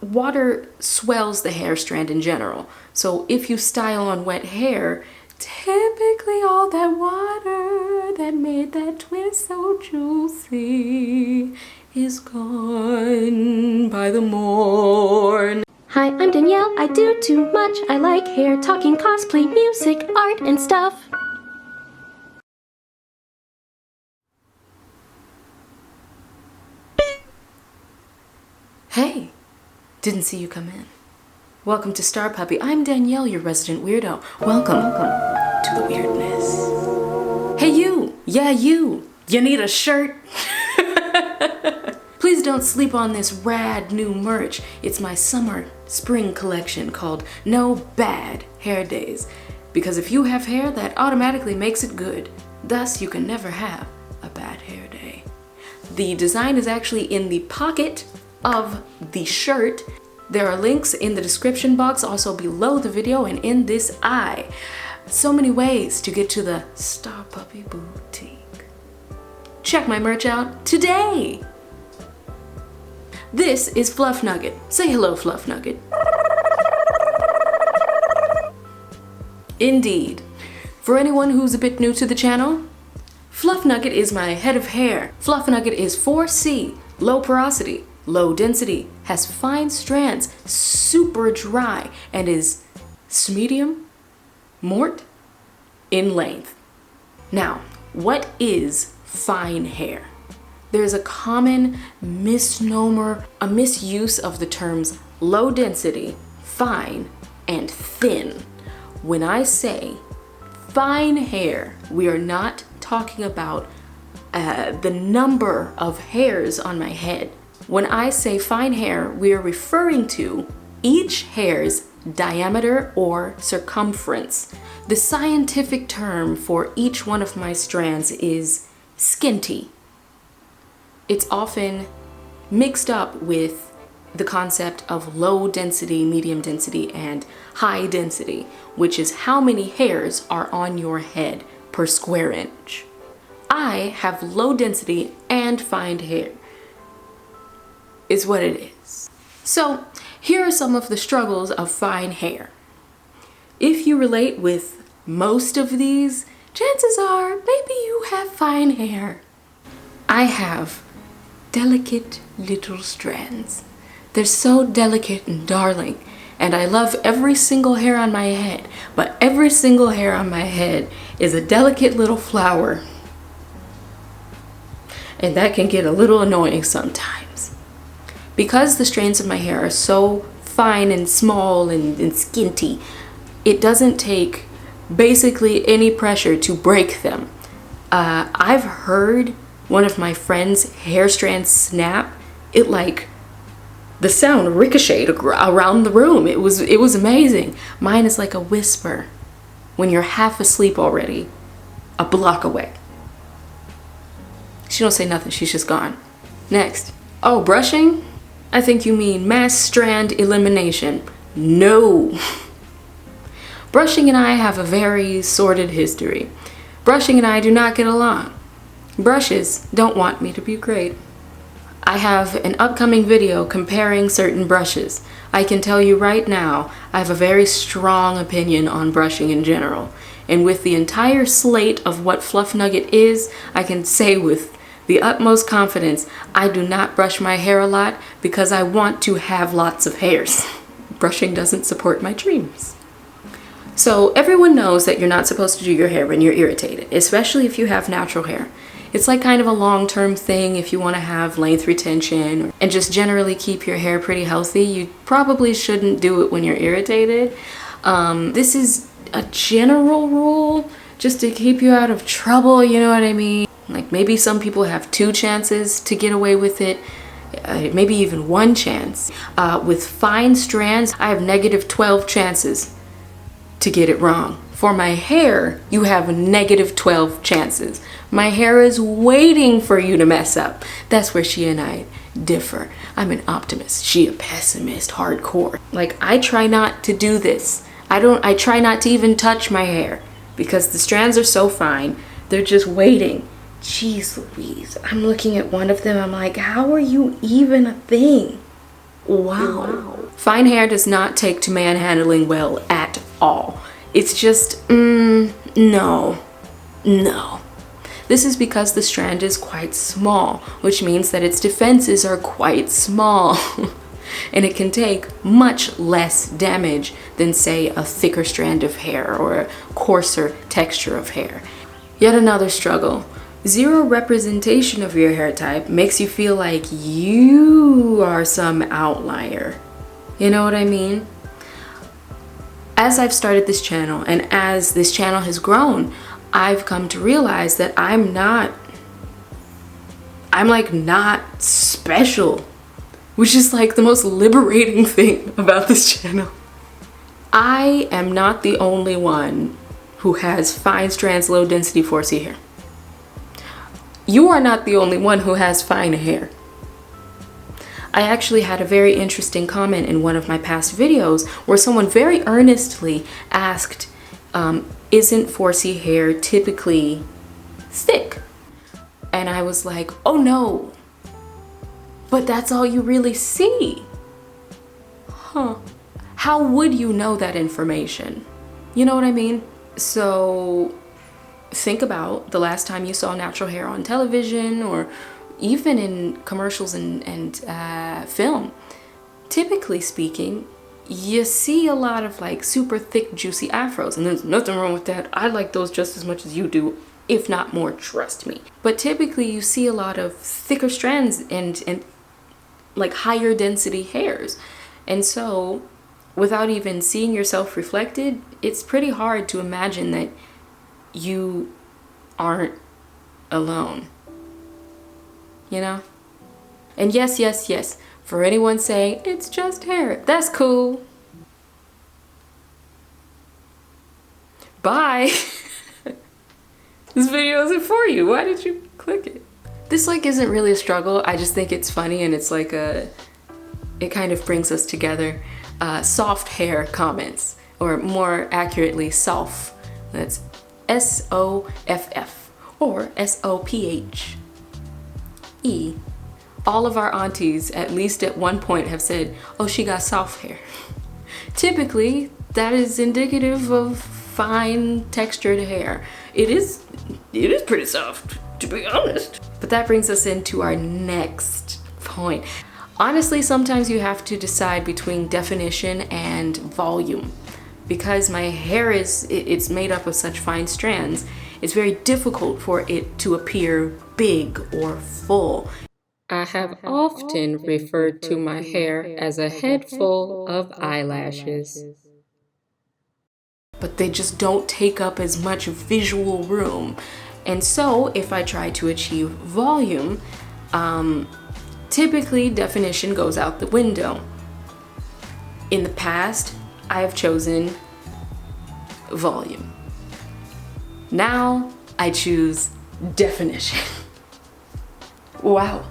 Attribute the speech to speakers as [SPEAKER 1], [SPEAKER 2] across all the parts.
[SPEAKER 1] water swells the hair strand in general. So if you style on wet hair, typically all that water that made that twist so juicy is gone by the morn.
[SPEAKER 2] Hi, I'm Danielle. I do too much. I like hair, talking, cosplay, music, art, and stuff.
[SPEAKER 1] Hey, didn't see you come in. Welcome to StarPuppy. I'm Danielle, your resident weirdo. Welcome to the weirdness. Hey you, yeah you need a shirt? Please don't sleep on this rad new merch. It's my summer spring collection called No Bad Hair Days. Because if you have hair, that automatically makes it good. Thus, you can never have a bad hair day. The design is actually in the pocket of the shirt. There are links in the description box, also below the video and in this eye. So many ways to get to the StarPuppy boutique. Check my merch out today. This is Fluffnugget. Say hello, Fluffnugget. Indeed. For anyone who's a bit new to the channel, Fluffnugget is my head of hair. Fluffnugget is 4C, low porosity, low density, has fine strands, super dry, and is medium, mort in length. Now, what is fine hair? There's a common misnomer, a misuse of the terms low density, fine, and thin. When I say fine hair, we are not talking about the number of hairs on my head. When I say fine hair, we are referring to each hair's diameter or circumference. The scientific term for each one of my strands is skinty. It's often mixed up with the concept of low density, medium density, and high density, which is how many hairs are on your head per square inch. I have low density and fine hair. Is what it is. So here are some of the struggles of fine hair. If you relate with most of these, chances are maybe you have fine hair. I have delicate little strands. They're so delicate and darling, and I love every single hair on my head, but every single hair on my head is a delicate little flower, and that can get a little annoying sometimes. Because the strands of my hair are so fine and small and skinty, it doesn't take basically any pressure to break them. I've heard one of my friend's hair strands snap. It like, the sound ricocheted around the room. It was amazing. Mine is like a whisper when you're half asleep already, a block away. She don't say nothing, she's just gone. Next. Oh, brushing? I think you mean mass strand elimination. No. Brushing and I have a very sordid history. Brushing and I do not get along. Brushes don't want me to be great. I have an upcoming video comparing certain brushes. I can tell you right now, I have a very strong opinion on brushing in general. And with the entire slate of what Fluffnugget is, I can say with the utmost confidence, I do not brush my hair a lot because I want to have lots of hairs. Brushing doesn't support my dreams. So everyone knows that you're not supposed to do your hair when you're irritated, especially if you have natural hair. It's like kind of a long-term thing if you want to have length retention and just generally keep your hair pretty healthy. You probably shouldn't do it when you're irritated. This is a general rule just to keep you out of trouble, you know what I mean? Like maybe some people have 2 chances to get away with it, maybe even 1 chance. With fine strands, I have negative 12 chances to get it wrong. For my hair, you have negative 12 chances. My hair is waiting for you to mess up. That's where she and I differ. I'm an optimist, she a pessimist, hardcore. Like I try not to do this. I try not to even touch my hair because the strands are so fine. They're just waiting. Jeez Louise, I'm looking at one of them, I'm like, how are you even a thing? Wow. Fine hair does not take to manhandling well at all. It's just, no. This is because the strand is quite small, which means that its defenses are quite small. And it can take much less damage than, say, a thicker strand of hair or a coarser texture of hair. Yet another struggle. Zero representation of your hair type makes you feel like you are some outlier. You know what I mean? As I've started this channel and as this channel has grown, I've come to realize that I'm not special, which is like the most liberating thing about this channel. I am not the only one who has fine strands, low density 4C hair. You are not the only one who has fine hair. I actually had a very interesting comment in one of my past videos where someone very earnestly asked, isn't 4C hair typically thick? And I was like, oh no, but that's all you really see. Huh. How would you know that information? You know what I mean? So think about the last time you saw natural hair on television or even in commercials and film. Typically speaking, you see a lot of like super thick, juicy afros, and there's nothing wrong with that. I like those just as much as you do, if not more, trust me. But typically you see a lot of thicker strands and like higher density hairs. And so without even seeing yourself reflected, it's pretty hard to imagine that you aren't alone, you know? And yes, for anyone saying it's just hair, that's cool. Bye. This video isn't for you. Why did you click it? This like isn't really a struggle. I just think it's funny, and it's like it kind of brings us together. Soft hair comments, or more accurately, SOFF. That's SOFF or SOPHE. All of our aunties, at least at one point, have said, oh, she got soft hair. Typically, that is indicative of fine textured hair. It is pretty soft, to be honest. But that brings us into our next point. Honestly, sometimes you have to decide between definition and volume. Because my hair it's made up of such fine strands, it's very difficult for it to appear big or full. I have often referred to my hair as a head full of eyelashes. But they just don't take up as much visual room. And so if I try to achieve volume, typically definition goes out the window. In the past, I have chosen volume. Now I choose definition. Wow.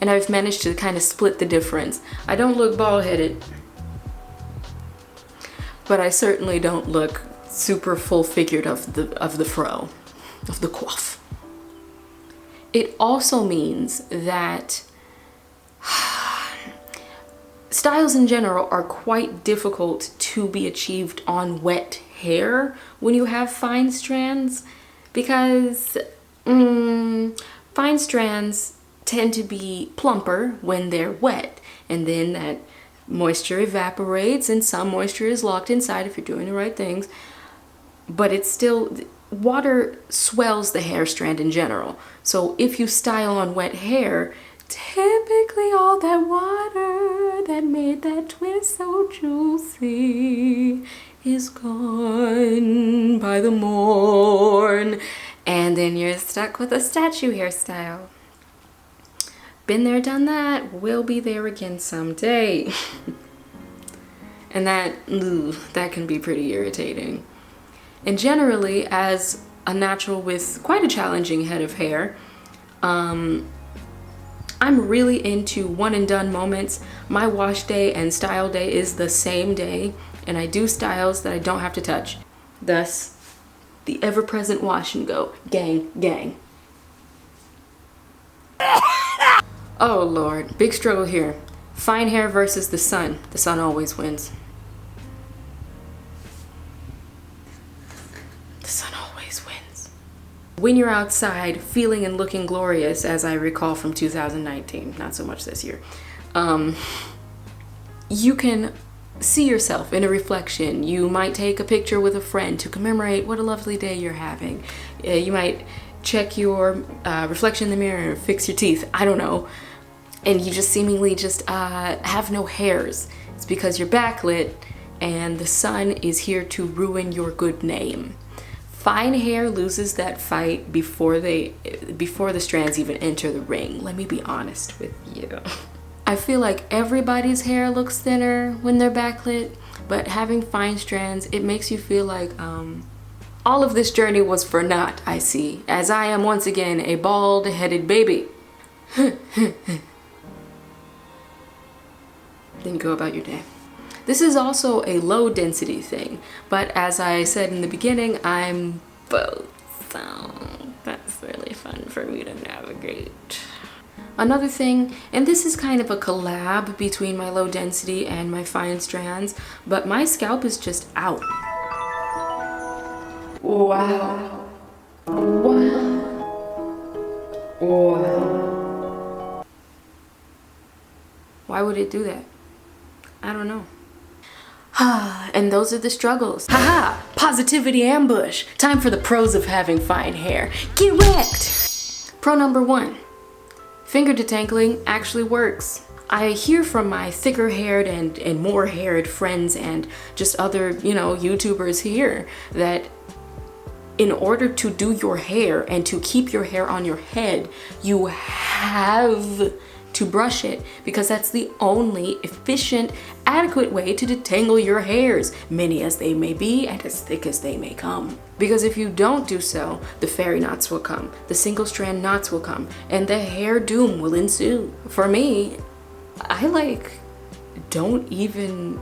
[SPEAKER 1] And I've managed to kind of split the difference. I don't look bald-headed, but I certainly don't look super full-figured of the fro, of the coif. It also means that styles in general are quite difficult to be achieved on wet hair when you have fine strands, because fine strands tend to be plumper when they're wet, and then that moisture evaporates and some moisture is locked inside if you're doing the right things, but it's still, water swells the hair strand in general. So if you style on wet hair, typically all that water that made that twist so juicy is gone by the morn, and then you're stuck with a statue hairstyle. Been there, done that, will be there again someday. And that can be pretty irritating. And generally, as a natural with quite a challenging head of hair, I'm really into one and done moments. My wash day and style day is the same day, and I do styles that I don't have to touch. Thus, the ever-present wash and go. Gang. Oh Lord, big struggle here. Fine hair versus the sun. The sun always wins. The sun always wins. When you're outside feeling and looking glorious, as I recall from 2019, not so much this year, you can see yourself in a reflection. You might take a picture with a friend to commemorate what a lovely day you're having. You might check your reflection in the mirror, fix your teeth, I don't know. And you just seemingly just have no hairs. It's because you're backlit and the sun is here to ruin your good name. Fine hair loses that fight before the strands even enter the ring. Let me be honest with you. I feel like everybody's hair looks thinner when they're backlit, but having fine strands, it makes you feel like all of this journey was for naught, I see, as I am once again a bald-headed baby. Then go about your day. This is also a low density thing, but as I said in the beginning, I'm both, so that's really fun for me to navigate. Another thing, and this is kind of a collab between my low density and my fine strands, but my scalp is just out. Wow. Wow. Wow. Why would it do that? I don't know. And those are the struggles. Haha! Positivity ambush! Time for the pros of having fine hair. Get wrecked! Pro number 1. Finger detangling actually works. I hear from my thicker haired and more haired friends and just other, YouTubers here that in order to do your hair and to keep your hair on your head, you have to brush it because that's the only efficient, adequate way to detangle your hairs, many as they may be and as thick as they may come. Because if you don't do so, the fairy knots will come, the single strand knots will come, and the hair doom will ensue. For me, I don't even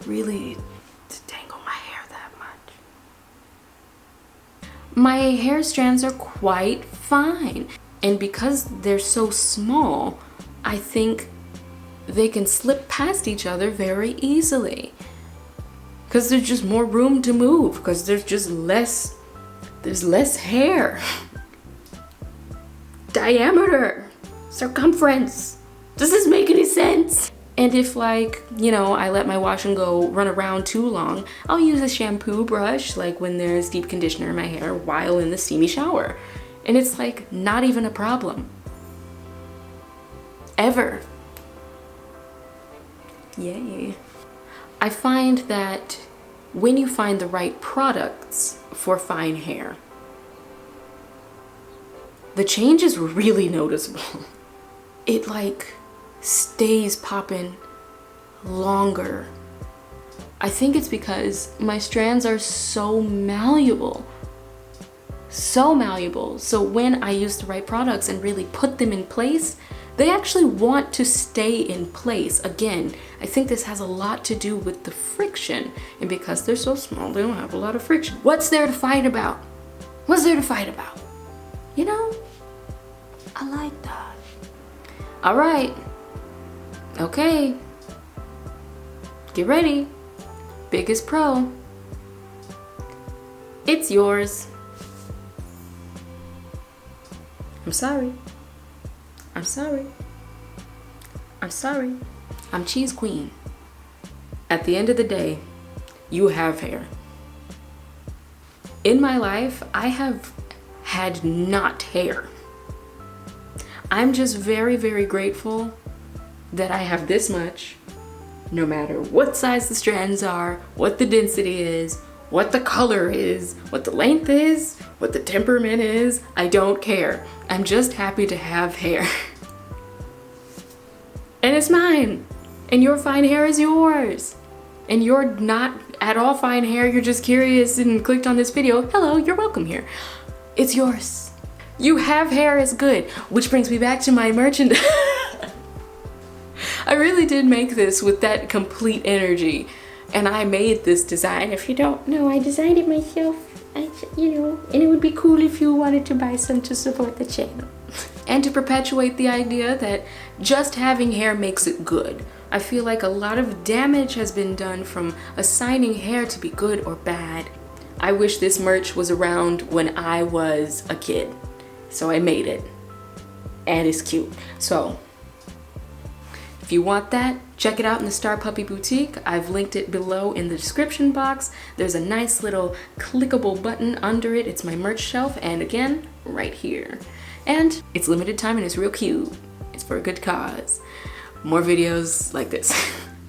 [SPEAKER 1] really detangle my hair that much. My hair strands are quite fine, and because they're so small, I think they can slip past each other very easily. Because there's just more room to move, because there's less hair. Diameter, circumference. Does this make any sense? And if I let my wash and go run around too long, I'll use a shampoo brush when there's deep conditioner in my hair while in the steamy shower. And it's not even a problem. Ever. Yay. I find that when you find the right products for fine hair, the change is really noticeable. It stays popping longer. I think it's because my strands are so malleable. So malleable. So when I use the right products and really put them in place, they actually want to stay in place. Again, I think this has a lot to do with the friction. And because they're so small, they don't have a lot of friction. What's there to fight about? What's there to fight about? I like that. All right. Okay. Get ready. Biggest pro. It's yours. I'm sorry. I'm sorry. I'm sorry. I'm Cheese Queen. At the end of the day, you have hair. In my life, I have had not hair. I'm just very, very grateful that I have this much, no matter what size the strands are, what the density is, what the color is, what the length is, what the temperament is. I don't care. I'm just happy to have hair. And it's mine. And your fine hair is yours. And you're not at all fine hair, you're just curious and clicked on this video. Hello, you're welcome here. It's yours. You have hair is good. Which brings me back to my merchandise. I really did make this with that complete energy. And I made this design. If you don't know, I designed it myself. And it would be cool if you wanted to buy some to support the channel. and to perpetuate the idea that just having hair makes it good. I feel like a lot of damage has been done from assigning hair to be good or bad. I wish this merch was around when I was a kid, so I made it, and it's cute. So if you want that, check it out in the StarPuppy Boutique. I've linked it below in the description box. There's a nice little clickable button under it. It's my merch shelf, and again, right here. And it's limited time and it's real cute. It's for a good cause. More videos like this.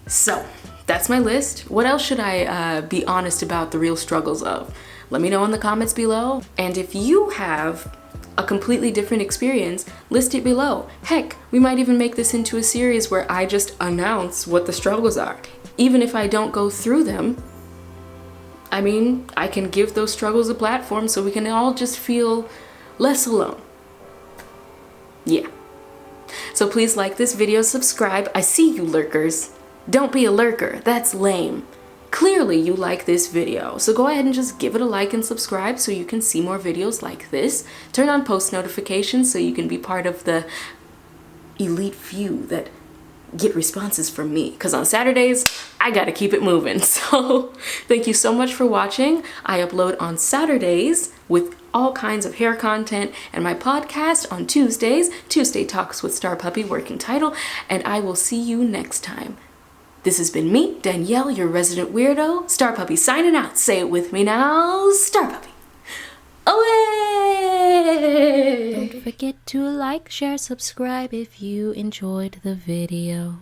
[SPEAKER 1] So, that's my list. What else should I be honest about the real struggles of? Let me know in the comments below. And if you have a completely different experience, list it below. Heck, we might even make this into a series where I just announce what the struggles are. Even if I don't go through them, I mean, I can give those struggles a platform so we can all just feel less alone. Yeah. So please like this video, subscribe. I see you lurkers. Don't be a lurker, that's lame. Clearly you like this video, so go ahead and just give it a like and subscribe so you can see more videos like this. Turn on post notifications so you can be part of the elite few that get responses from me, because on Saturdays I gotta keep it moving. So thank you so much for watching. I upload on Saturdays with all kinds of hair content, and my podcast on Tuesdays, Tuesday Talks with StarPuppy, working title, and I will see you next time. This has been me, Danielle, your resident weirdo. StarPuppy signing out. Say it with me now. StarPuppy. Away!
[SPEAKER 2] Don't forget to like, share, subscribe if you enjoyed the video.